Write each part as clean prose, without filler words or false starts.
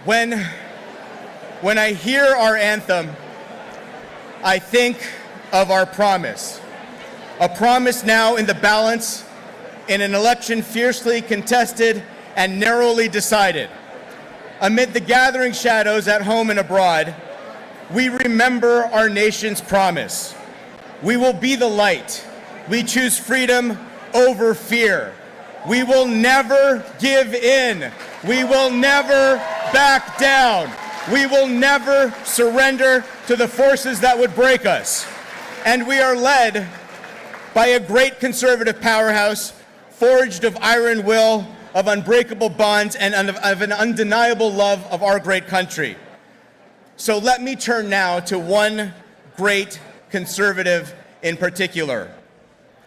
When I hear our anthem, I think of our promise. A promise now in the balance in an election fiercely contested and narrowly decided. Amid the gathering shadows at home and abroad, we remember our nation's promise. We will be the light. We choose freedom over fear. We will never give in. We will never back down. We will never surrender to the forces that would break us. And we are led by a great conservative powerhouse, forged of iron will, of unbreakable bonds, and of an undeniable love of our great country. So let me turn now to one great conservative in particular.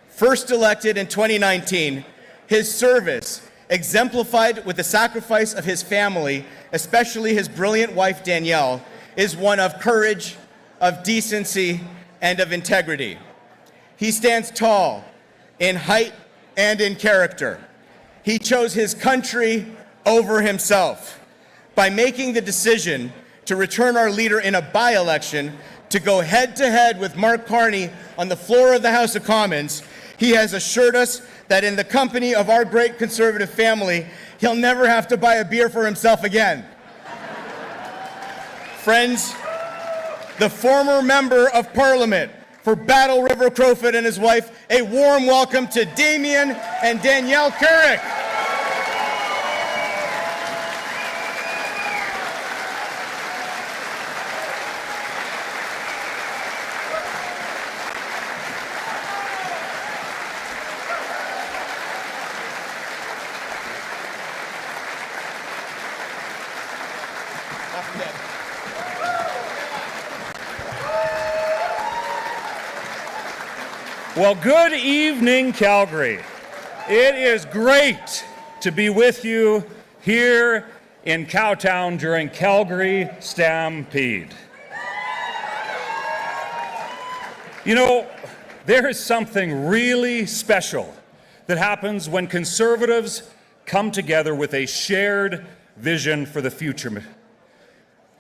First elected in 2019, his service, exemplified with the sacrifice of his family, especially his brilliant wife Danielle, is one of courage, of decency, and of integrity. He stands tall in height and in character. He chose his country over himself by making the decision to return our leader in a by-election to go head-to-head with Mark Carney on the floor of the House of Commons. He has assured us that in the company of our great conservative family, he'll never have to buy a beer for himself again. Friends, the former member of Parliament for Battle River Crowfoot and his wife, a warm welcome to Damien and Danielle Carrick. Well, good evening, Calgary. It is great to be with you here in Cowtown during Calgary Stampede. You know, there is something really special that happens when conservatives come together with a shared vision for the future.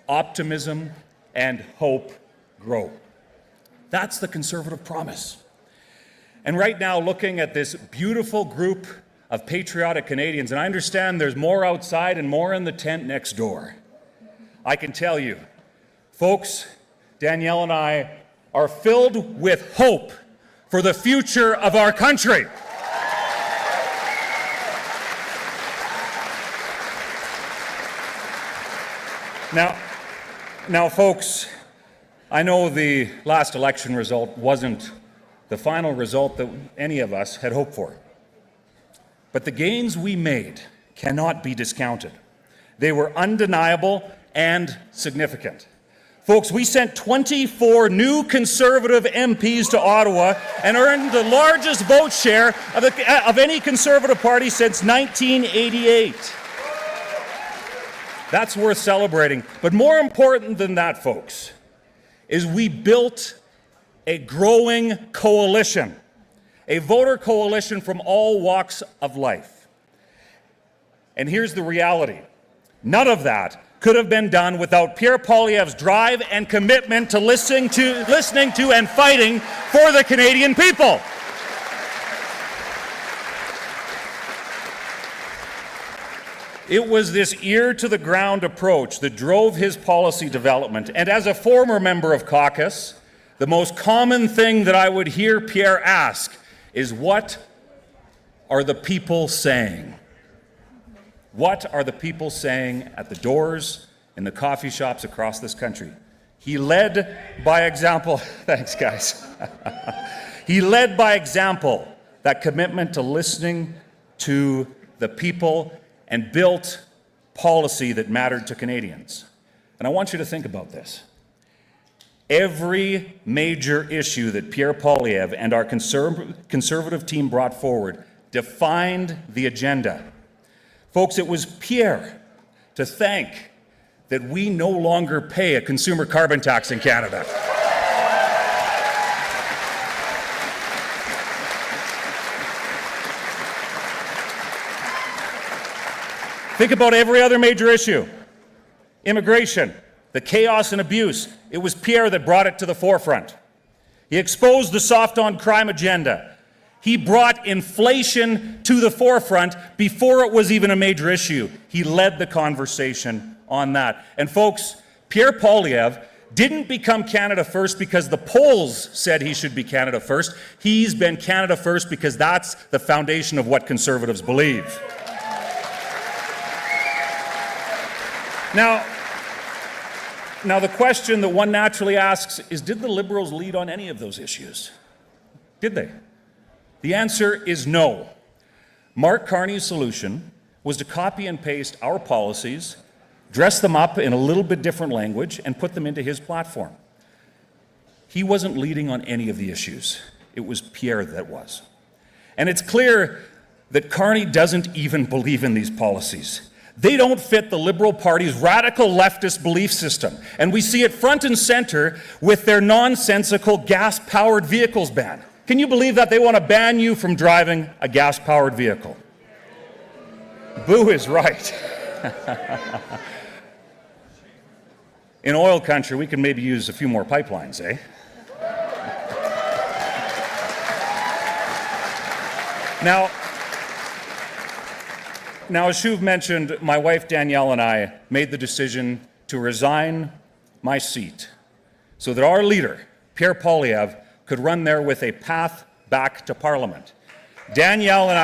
Optimism and hope grow. That's the conservative promise. And right now, looking at this beautiful group of patriotic Canadians, and I understand there's more outside and more in the tent next door, I can tell you, folks, Danielle and I are filled with hope for the future of our country. Now, folks, I know the last election result wasn't the final result that any of us had hoped for. But the gains we made cannot be discounted. They were undeniable and significant. Folks, we sent 24 new Conservative MPs to Ottawa and earned the largest vote share of any Conservative party since 1988. That's worth celebrating. But more important than that, folks, is we built a growing coalition, a voter coalition from all walks of life. And here's the reality. None of that could have been done without Pierre Poilievre's drive and commitment to listening to and fighting for the Canadian people. It was this ear-to-the-ground approach that drove his policy development. And as a former member of caucus, the most common thing that I would hear Pierre ask is, what are the people saying? What are the people saying at the doors, in the coffee shops across this country? He led by example. Thanks, guys. He led by example, that commitment to listening to the people, and built policy that mattered to Canadians. And I want you to think about this. Every major issue that Pierre Poilievre and our conservative team brought forward defined the agenda. Folks, it was Pierre to thank that we no longer pay a consumer carbon tax in Canada. Think about every other major issue. Immigration, the chaos and abuse, it was Pierre that brought it to the forefront. He exposed the soft on crime agenda. He brought inflation to the forefront before it was even a major issue. He led the conversation on that. And folks, Pierre Poilievre didn't become Canada First because the polls said he should be Canada First. He's been Canada First because that's the foundation of what Conservatives believe. Now the question that one naturally asks is, did the Liberals lead on any of those issues? Did they? The answer is no. Mark Carney's solution was to copy and paste our policies, dress them up in a little bit different language, and put them into his platform. He wasn't leading on any of the issues. It was Pierre that was. And it's clear that Carney doesn't even believe in these policies. They don't fit the Liberal Party's radical leftist belief system. And we see it front and center with their nonsensical gas-powered vehicles ban. Can you believe that? They want to ban you from driving a gas-powered vehicle. Boo is right. In oil country, we can maybe use a few more pipelines, eh? Now, as Shuv mentioned, my wife Danielle and I made the decision to resign my seat so that our leader, Pierre Poilievre, could run there with a path back to Parliament. Danielle and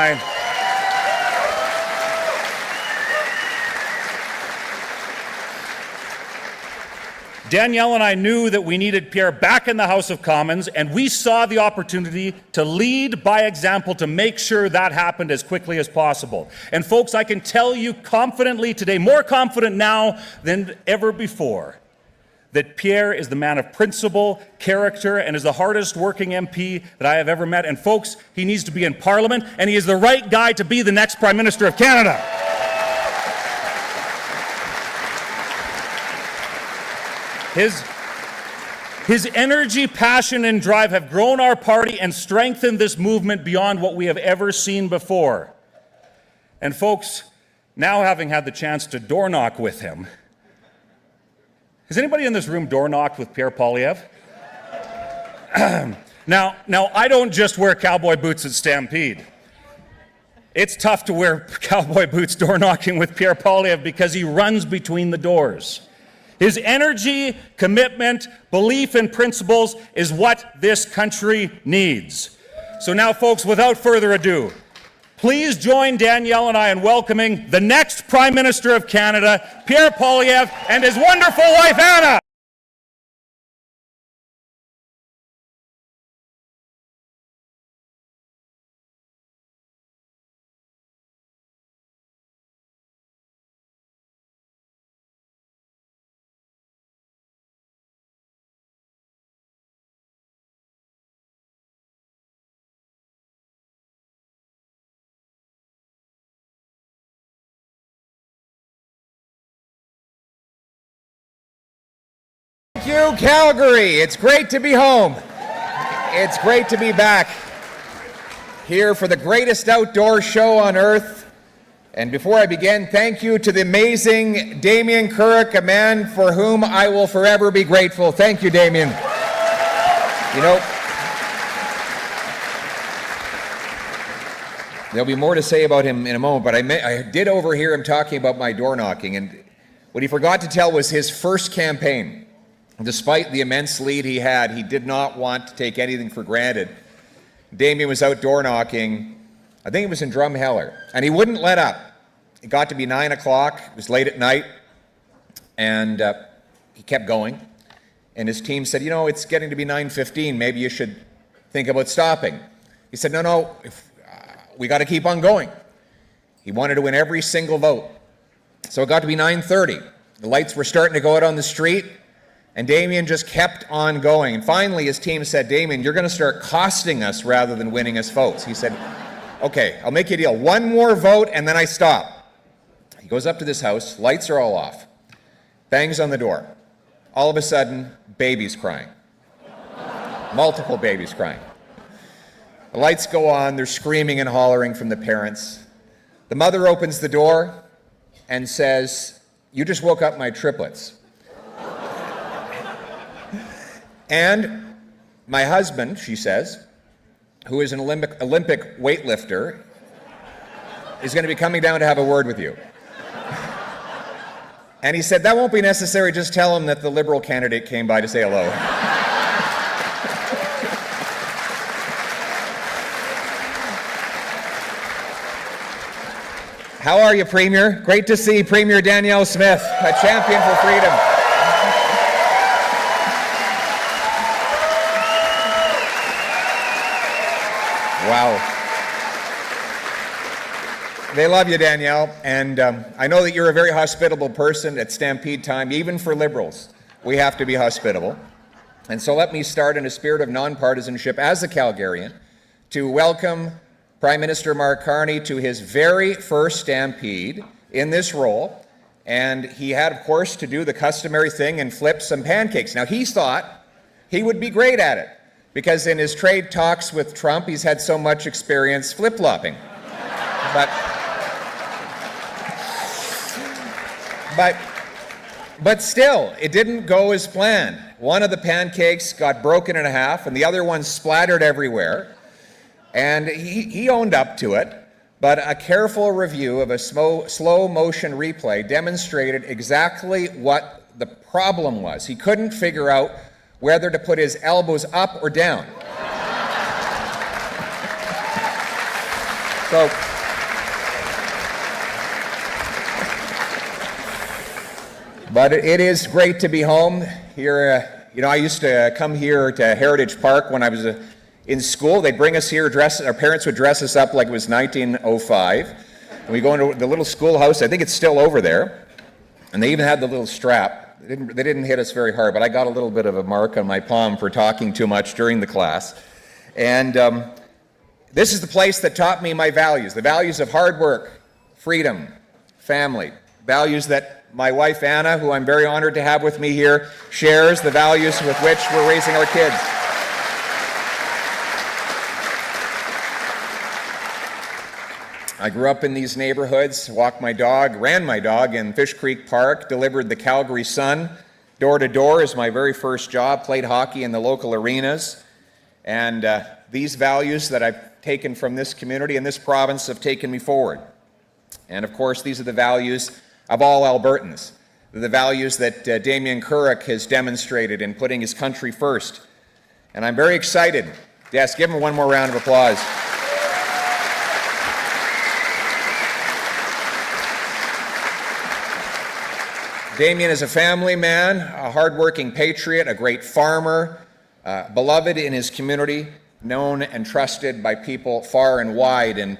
I knew that we needed Pierre back in the House of Commons, and we saw the opportunity to lead by example to make sure that happened as quickly as possible. And folks, I can tell you confidently today, more confident now than ever before, that Pierre is the man of principle, character, and is the hardest working MP that I have ever met. And folks, he needs to be in Parliament, and he is the right guy to be the next Prime Minister of Canada. His energy, passion, and drive have grown our party and strengthened this movement beyond what we have ever seen before. And folks, now having had the chance to door knock with him, has anybody in this room door knocked with Pierre Poilievre? Now, I don't just wear cowboy boots at Stampede. It's tough to wear cowboy boots door knocking with Pierre Poilievre because he runs between the doors. His energy, commitment, belief in principles is what this country needs. So now, folks, without further ado, please join Danielle and I in welcoming the next Prime Minister of Canada, Pierre Poilievre, and his wonderful wife, Anna. Thank you, Calgary. It's great to be home. It's great to be back here for the greatest outdoor show on earth. And before I begin, thank you to the amazing Damien Currick, a man for whom I will forever be grateful. Thank you, Damien. You know, there'll be more to say about him in a moment, but I did overhear him talking about my door knocking, and what he forgot to tell was his first campaign. Despite the immense lead he had, he did not want to take anything for granted. Damien was out door knocking, I think it was in Drumheller, and he wouldn't let up. It got to be 9 o'clock, it was late at night, and he kept going. And his team said, you know, it's getting to be 9:15, maybe you should think about stopping. He said, no, we got to keep on going. He wanted to win every single vote. So it got to be 9:30. The lights were starting to go out on the street, and Damien just kept on going. And finally, his team said, Damien, you're going to start costing us rather than winning us votes. He said, okay, I'll make you a deal. One more vote, and then I stop. He goes up to this house. Lights are all off. Bangs on the door. All of a sudden, babies crying. Multiple babies crying. The lights go on. They're screaming and hollering from the parents. The mother opens the door and says, You just woke up my triplets. And my husband, she says, who is an Olympic weightlifter, is going to be coming down to have a word with you. And he said, that won't be necessary, just tell him that the Liberal candidate came by to say hello. How are you, Premier? Great to see Premier Danielle Smith, a champion for freedom. Wow. They love you, Danielle, and I know that you're a very hospitable person at Stampede time, even for Liberals. We have to be hospitable. And so let me start in a spirit of nonpartisanship as a Calgarian to welcome Prime Minister Mark Carney to his very first Stampede in this role. And he had, of course, to do the customary thing and flip some pancakes. Now, he thought he would be great at it because in his trade talks with Trump, he's had so much experience flip-flopping. But still, it didn't go as planned. One of the pancakes got broken in half and the other one splattered everywhere. And he owned up to it, but a careful review of a slow motion replay demonstrated exactly what the problem was. He couldn't figure out whether to put his elbows up or down. But it is great to be home here. I used to come here to Heritage Park when I was in school. They'd bring us here, our parents would dress us up like it was 1905. And we go into the little schoolhouse, I think it's still over there, and they even had the little strap. They didn't hit us very hard, but I got a little bit of a mark on my palm for talking too much during the class. And this is the place that taught me my values, the values of hard work, freedom, family, values that my wife Anna, who I'm very honored to have with me here, shares, the values with which we're raising our kids. I grew up in these neighborhoods, walked my dog, ran my dog in Fish Creek Park, delivered the Calgary Sun door to door as my very first job, played hockey in the local arenas. And these values that I've taken from this community and this province have taken me forward. And of course, these are the values of all Albertans, the values that Damien Couric has demonstrated in putting his country first. And I'm very excited. Yes, give him one more round of applause. Damien is a family man, a hardworking patriot, a great farmer, beloved in his community, known and trusted by people far and wide. And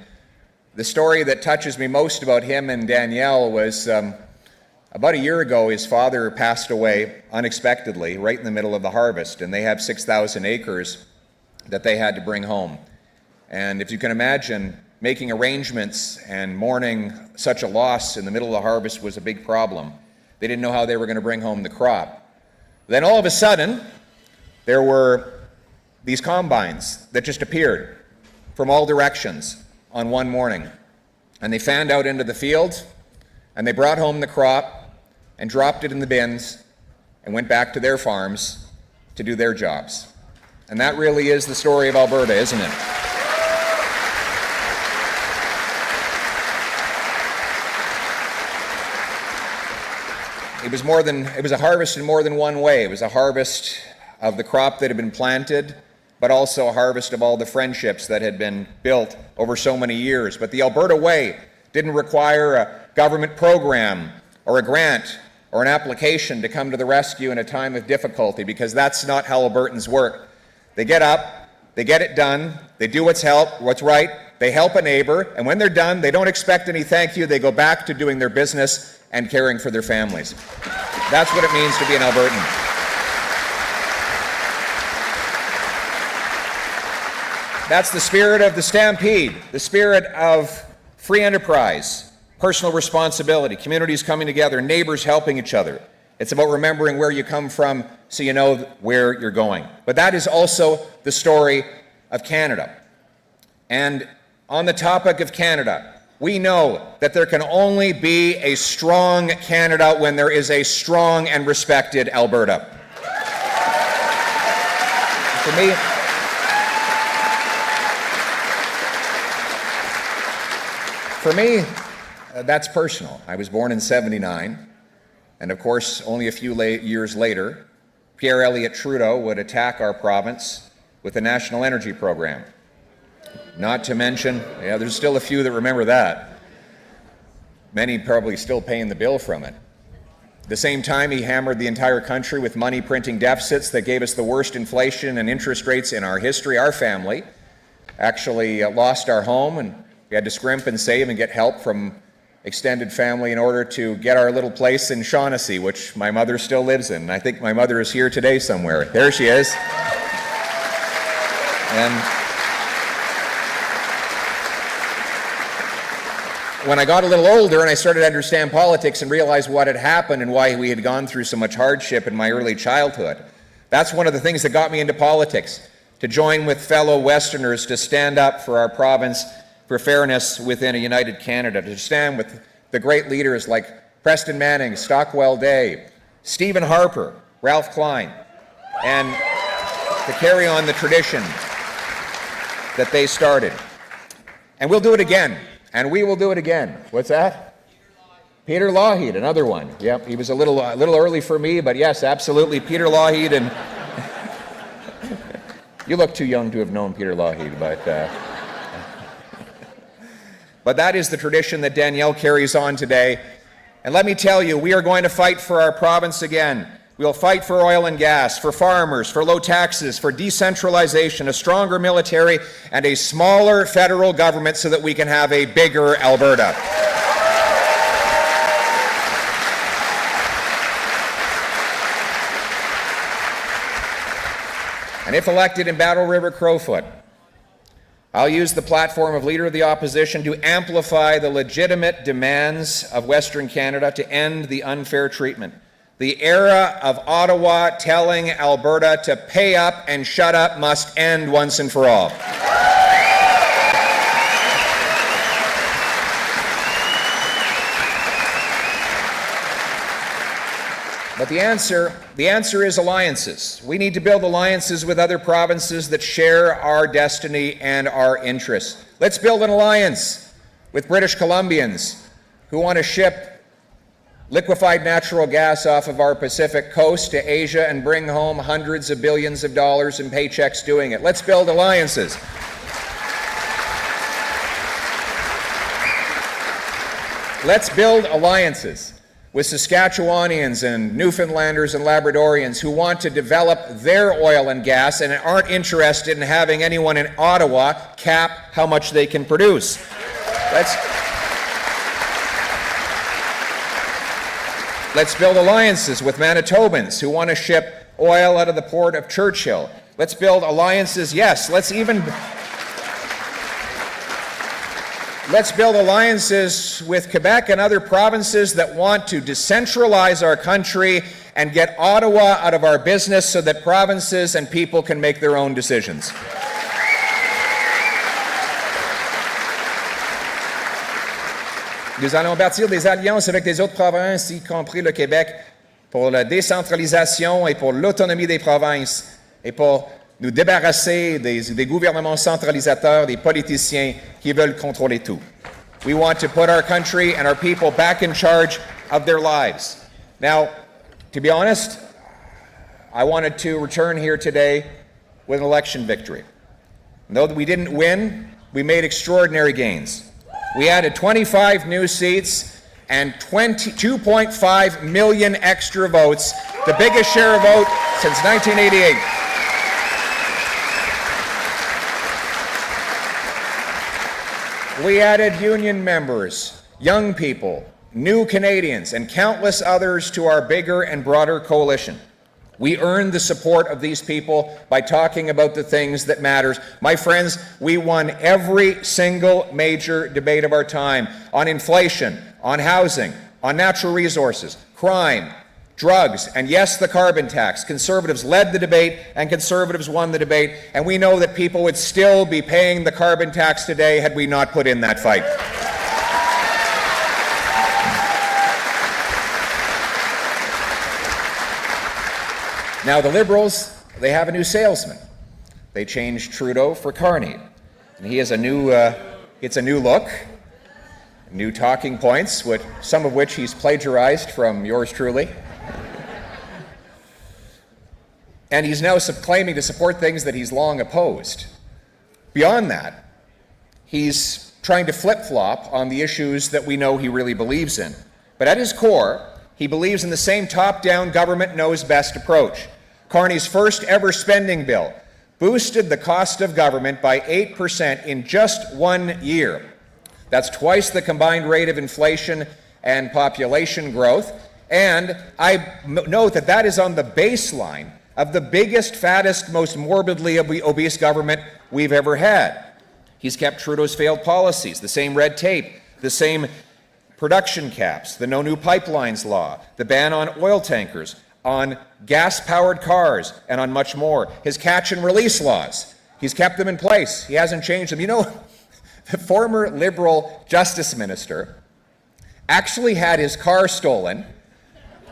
the story that touches me most about him and Danielle was about a year ago, his father passed away unexpectedly right in the middle of the harvest, and they have 6,000 acres that they had to bring home. And if you can imagine, making arrangements and mourning such a loss in the middle of the harvest was a big problem. They didn't know how they were going to bring home the crop. Then all of a sudden, there were these combines that just appeared from all directions on one morning. And they fanned out into the field, and they brought home the crop and dropped it in the bins and went back to their farms to do their jobs. And that really is the story of Alberta, isn't it? It was a harvest in more than one way. It was a harvest of the crop that had been planted, but also a harvest of all the friendships that had been built over so many years. But the Alberta Way didn't require a government program or a grant or an application to come to the rescue in a time of difficulty, because that's not how Albertans work. They get up, they get it done, they do what's right, they help a neighbor, and when they're done, they don't expect any thank you. They go back to doing their business and caring for their families. That's what it means to be an Albertan. That's the spirit of the Stampede, the spirit of free enterprise, personal responsibility, communities coming together, neighbors helping each other. It's about remembering where you come from so you know where you're going. But that is also the story of Canada. And on the topic of Canada, we know that there can only be a strong Canada when there is a strong and respected Alberta. For me, that's personal. I was born in '79, and of course, only a few years later, Pierre Elliott Trudeau would attack our province with the National Energy Program. Not to mention, there's still a few that remember that. Many probably still paying the bill from it. At the same time, he hammered the entire country with money printing deficits that gave us the worst inflation and interest rates in our history. Our family actually lost our home, and we had to scrimp and save and get help from extended family in order to get our little place in Shaughnessy, which my mother still lives in. I think my mother is here today somewhere. There she is. And when I got a little older and I started to understand politics and realize what had happened and why we had gone through so much hardship in my early childhood, that's one of the things that got me into politics, to join with fellow Westerners to stand up for our province, for fairness within a united Canada, to stand with the great leaders like Preston Manning, Stockwell Day, Stephen Harper, Ralph Klein, and to carry on the tradition that they started. And we'll do it again, and we will do it again. What's that? Peter Lougheed, another one. Yep, he was a little early for me, but yes, absolutely, Peter Lougheed. And you look too young to have known Peter Lougheed, but that is the tradition that Danielle carries on today. And let me tell you, we are going to fight for our province again. We'll fight for oil and gas, for farmers, for low taxes, for decentralization, a stronger military, and a smaller federal government so that we can have a bigger Alberta. And if elected in Battle River Crowfoot, I'll use the platform of Leader of the Opposition to amplify the legitimate demands of Western Canada to end the unfair treatment. The era of Ottawa telling Alberta to pay up and shut up must end once and for all. But the answer is alliances. We need to build alliances with other provinces that share our destiny and our interests. Let's build an alliance with British Columbians who want to ship liquefied natural gas off of our Pacific coast to Asia and bring home hundreds of billions of dollars in paychecks doing it. Let's build alliances. Let's build alliances with Saskatchewanians and Newfoundlanders and Labradorians who want to develop their oil and gas and aren't interested in having anyone in Ottawa cap how much they can produce. Let's build alliances with Manitobans who want to ship oil out of the port of Churchill. Let's build alliances, yes, let's build alliances with Quebec and other provinces that want to decentralize our country and get Ottawa out of our business so that provinces and people can make their own decisions. Nous allons bâtir des alliances avec les autres provinces, y compris le Québec, pour la décentralisation et pour l'autonomie des provinces et pour nous débarrasser des gouvernements centralisateurs, des politiciens qui veulent contrôler tout. We want to put our country and our people back in charge of their lives. Now, to be honest, I wanted to return here today with an election victory. And though we didn't win, we made extraordinary gains. We added 25 new seats and 2.5 million extra votes, the biggest share of vote since 1988. We added union members, young people, new Canadians, and countless others to our bigger and broader coalition. We earned the support of these people by talking about the things that matters. My friends, we won every single major debate of our time on inflation, on housing, on natural resources, crime, drugs, and yes, the carbon tax. Conservatives led the debate and Conservatives won the debate, and we know that people would still be paying the carbon tax today had we not put in that fight. Now, the Liberals, they have a new salesman. They changed Trudeau for Carney. And he has a new, it's a new look, new talking points, some of which he's plagiarized from yours truly. And he's now claiming to support things that he's long opposed. Beyond that, he's trying to flip-flop on the issues that we know he really believes in. But at his core, he believes in the same top-down government knows best approach. Carney's first ever spending bill boosted the cost of government by 8% in just 1 year. That's twice the combined rate of inflation and population growth. And I note that that is on the baseline of the biggest, fattest, most morbidly obese government we've ever had. He's kept Trudeau's failed policies, the same red tape, the same production caps, the no new pipelines law, the ban on oil tankers, on gas-powered cars, and on much more. His catch and release laws, he's kept them in place. He hasn't changed them. You know, the former Liberal Justice Minister actually had his car stolen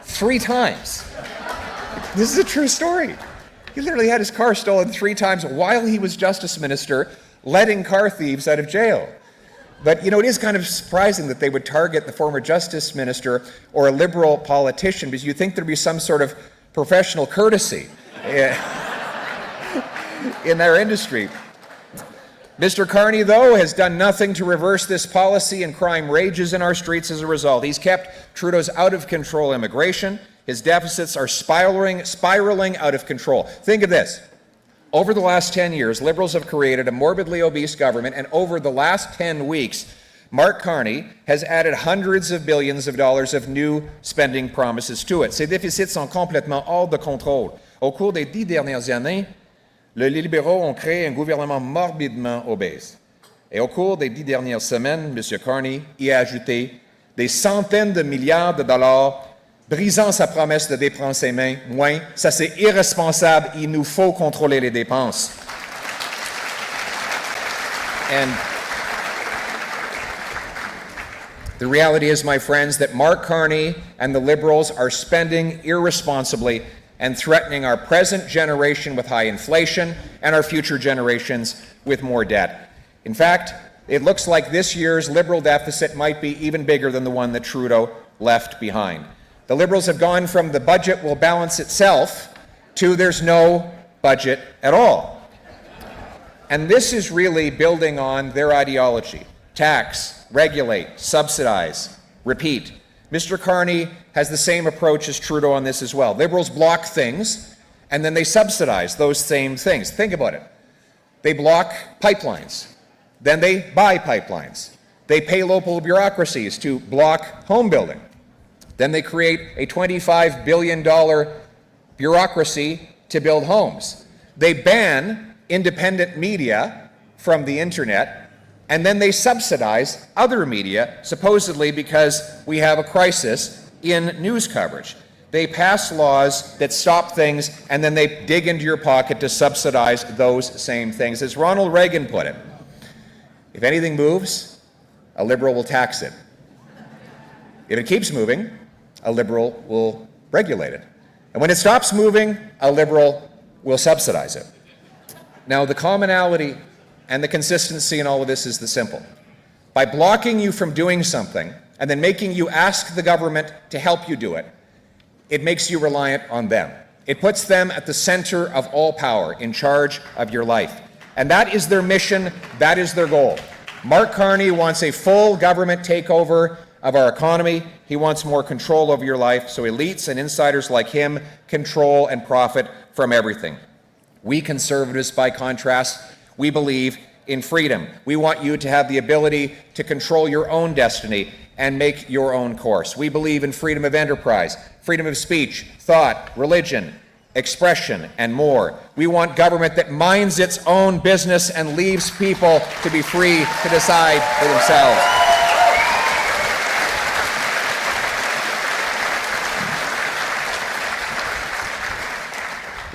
3 times. This is a true story. He literally had his car stolen 3 times while he was Justice Minister, letting car thieves out of jail. But, you know, it is kind of surprising that they would target the former Justice Minister or a Liberal politician, because you'd think there'd be some sort of professional courtesy in their industry. Mr. Carney, though, has done nothing to reverse this policy, and crime rages in our streets as a result. He's kept Trudeau's out-of-control immigration. His deficits are spiraling out of control. Think of this. Over the last 10 years, Liberals have created a morbidly obese government, and over the last 10 weeks, Mark Carney has added hundreds of billions of dollars of new spending promises to it. Ces déficits sont complètement hors de contrôle. Au cours des 10 dernières années, les libéraux ont créé un gouvernement morbidement obèse. Et au cours des 10 dernières semaines, M. Carney y a ajouté des centaines de milliards de dollars, brisant sa promesse de dépenser moins. Ça, c'est irresponsable. Il nous faut contrôler les dépenses. And the reality is, my friends, that Mark Carney and the Liberals are spending irresponsibly and threatening our present generation with high inflation and our future generations with more debt. In fact, it looks like this year's Liberal deficit might be even bigger than the one that Trudeau left behind. The Liberals have gone from the budget will balance itself to there's no budget at all. And this is really building on their ideology. Tax, regulate, subsidize, repeat. Mr. Carney has the same approach as Trudeau on this as well. Liberals block things, and then they subsidize those same things. Think about it. They block pipelines. Then they buy pipelines. They pay local bureaucracies to block home building. Then they create a $25 billion bureaucracy to build homes. They ban independent media from the internet, and then they subsidize other media, supposedly because we have a crisis in news coverage. They pass laws that stop things, and then they dig into your pocket to subsidize those same things. As Ronald Reagan put it, if anything moves, a Liberal will tax it. If it keeps moving, a Liberal will regulate it. And when it stops moving, a Liberal will subsidize it. Now, the commonality and the consistency in all of this is the simple. By blocking you from doing something and then making you ask the government to help you do it, it makes you reliant on them. It puts them at the center of all power, in charge of your life. And that is their mission, that is their goal. Mark Carney wants a full government takeover of our economy. He wants more control over your life, so elites and insiders like him control and profit from everything. We conservatives, by contrast, we believe in freedom. We want you to have the ability to control your own destiny and make your own course. We believe in freedom of enterprise, freedom of speech, thought, religion, expression, and more. We want government that minds its own business and leaves people to be free to decide for themselves.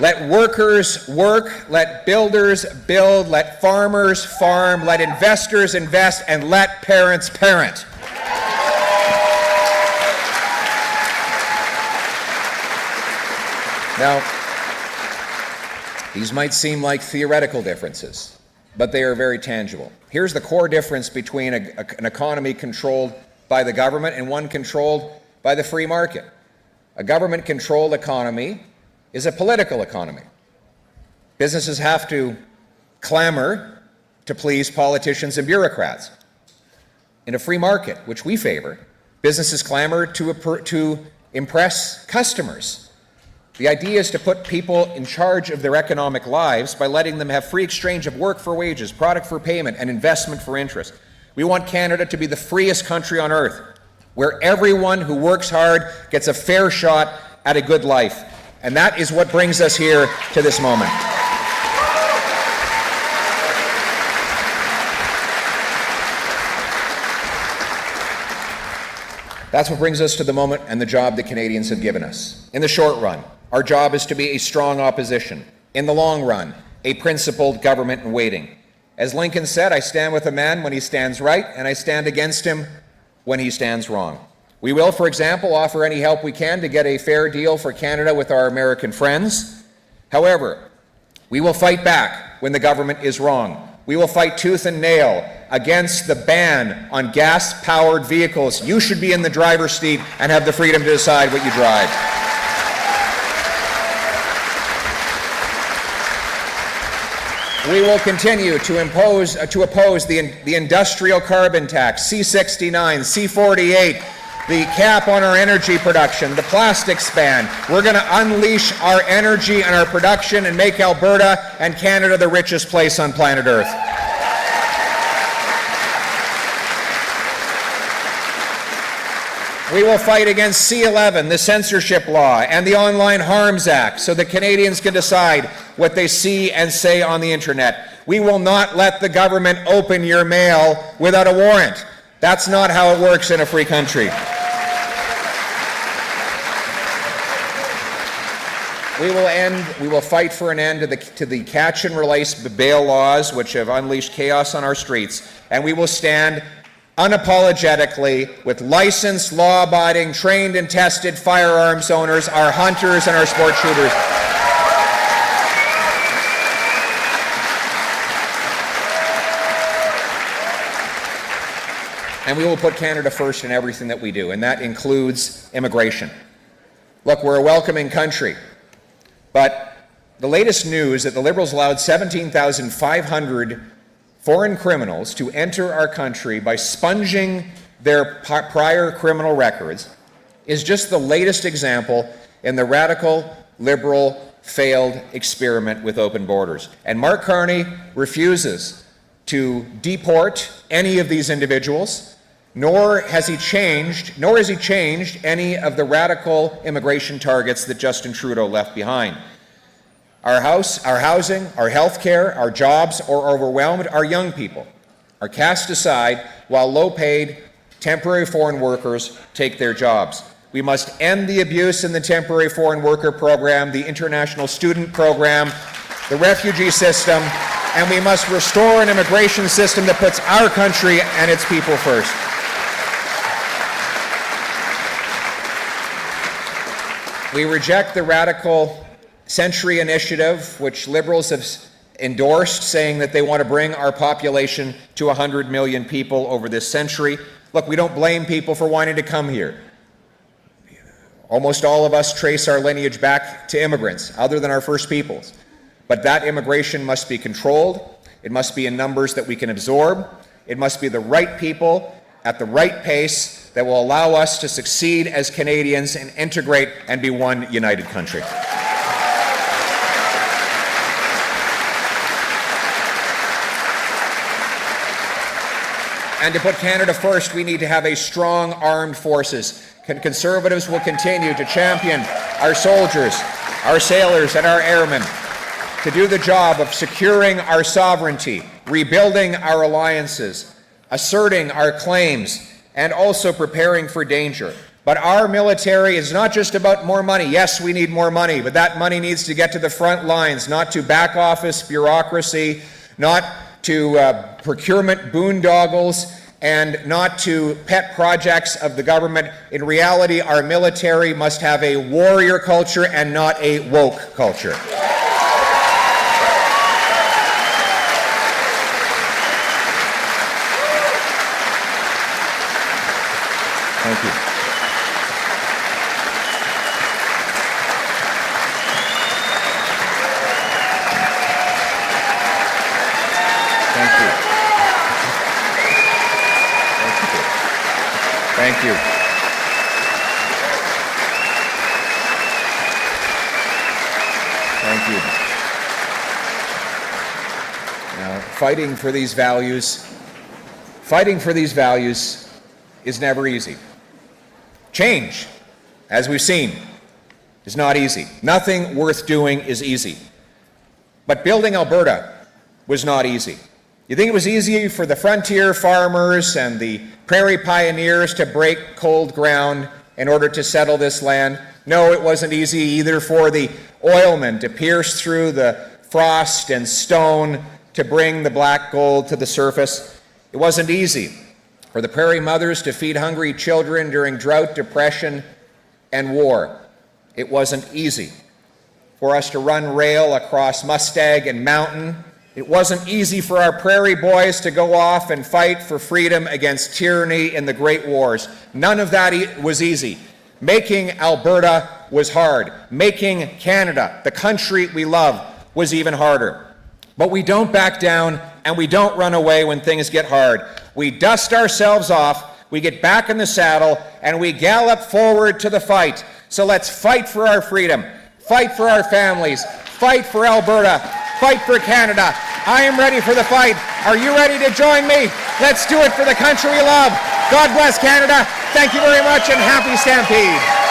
Let workers work, let builders build, let farmers farm, let investors invest, and let parents parent. Now, These might seem like theoretical differences, but they are very tangible. Here's the core difference between an economy controlled by the government and one controlled by the free market. A government-controlled economy is a political economy. Businesses have to clamor to please politicians and bureaucrats. In a free market, which we favor, businesses clamor to impress customers. The idea is to put people in charge of their economic lives by letting them have free exchange of work for wages, product for payment, and investment for interest. We want Canada to be the freest country on earth, where everyone who works hard gets a fair shot at a good life. And that is what brings us here to this moment. That's what brings us to the moment and the job that Canadians have given us. In the short run, our job is to be a strong opposition. In the long run, a principled government in waiting. As Lincoln said, I stand with a man when he stands right, and I stand against him when he stands wrong. We will, for example, offer any help we can to get a fair deal for Canada with our American friends. However, we will fight back when the government is wrong. We will fight tooth and nail against the ban on gas-powered vehicles. You should be in the driver's seat and have the freedom to decide what you drive. We will continue to oppose the industrial carbon tax, C-69, C-48, the cap on our energy production, the plastics ban. We're going to unleash our energy and our production and make Alberta and Canada the richest place on planet Earth. We will fight against C-11, the censorship law, and the Online Harms Act, so that Canadians can decide what they see and say on the internet. We will not let the government open your mail without a warrant. That's not how it works in a free country. We will fight for an end to the catch and release bail laws, which have unleashed chaos on our streets, and we will stand unapologetically with licensed, law-abiding, trained and tested firearms owners, our hunters and our sport shooters. And we will put Canada first in everything that we do, and that includes immigration. Look, we're a welcoming country, but the latest news that the Liberals allowed 17,500 foreign criminals to enter our country by sponging their prior criminal records is just the latest example in the radical, liberal, failed experiment with open borders. And Mark Carney refuses to deport any of these individuals, nor has he changed any of the radical immigration targets that Justin Trudeau left behind. Our housing, our health care, our jobs are overwhelmed. Our young people are cast aside while low-paid, temporary foreign workers take their jobs. We must end the abuse in the temporary foreign worker program, the international student program, the refugee system, and we must restore an immigration system that puts our country and its people first. We reject the radical Century Initiative, which Liberals have endorsed, saying that they want to bring our population to 100 million people over this century. Look, we don't blame people for wanting to come here. Almost all of us trace our lineage back to immigrants, other than our First Peoples. But that immigration must be controlled. It must be in numbers that we can absorb. It must be the right people at the right pace that will allow us to succeed as Canadians and integrate and be one united country. And to put Canada first, we need to have a strong armed forces. Conservatives will continue to champion our soldiers, our sailors, and our airmen to do the job of securing our sovereignty, rebuilding our alliances, asserting our claims, and also preparing for danger. But our military is not just about more money. Yes, we need more money, but that money needs to get to the front lines, not to back office bureaucracy, not to procurement boondoggles, and not to pet projects of the government. In reality, our military must have a warrior culture and not a woke culture. Thank you. Thank you. Thank you. Thank you. Now, fighting for these values is never easy. Change, as we've seen, is not easy. Nothing worth doing is easy. But building Alberta was not easy. You think it was easy for the frontier farmers and the prairie pioneers to break cold ground in order to settle this land? No, it wasn't easy either for the oilmen to pierce through the frost and stone to bring the black gold to the surface. It wasn't easy for the prairie mothers to feed hungry children during drought, depression, and war. It wasn't easy for us to run rail across Mustang and Mountain. It wasn't easy for our prairie boys to go off and fight for freedom against tyranny in the Great Wars. None of that was easy. Making Alberta was hard. Making Canada, the country we love, was even harder. But we don't back down and we don't run away when things get hard. We dust ourselves off, we get back in the saddle, and we gallop forward to the fight. So let's fight for our freedom, fight for our families, fight for Alberta, fight for Canada. I am ready for the fight. Are you ready to join me? Let's do it for the country we love. God bless Canada. Thank you very much, and happy Stampede.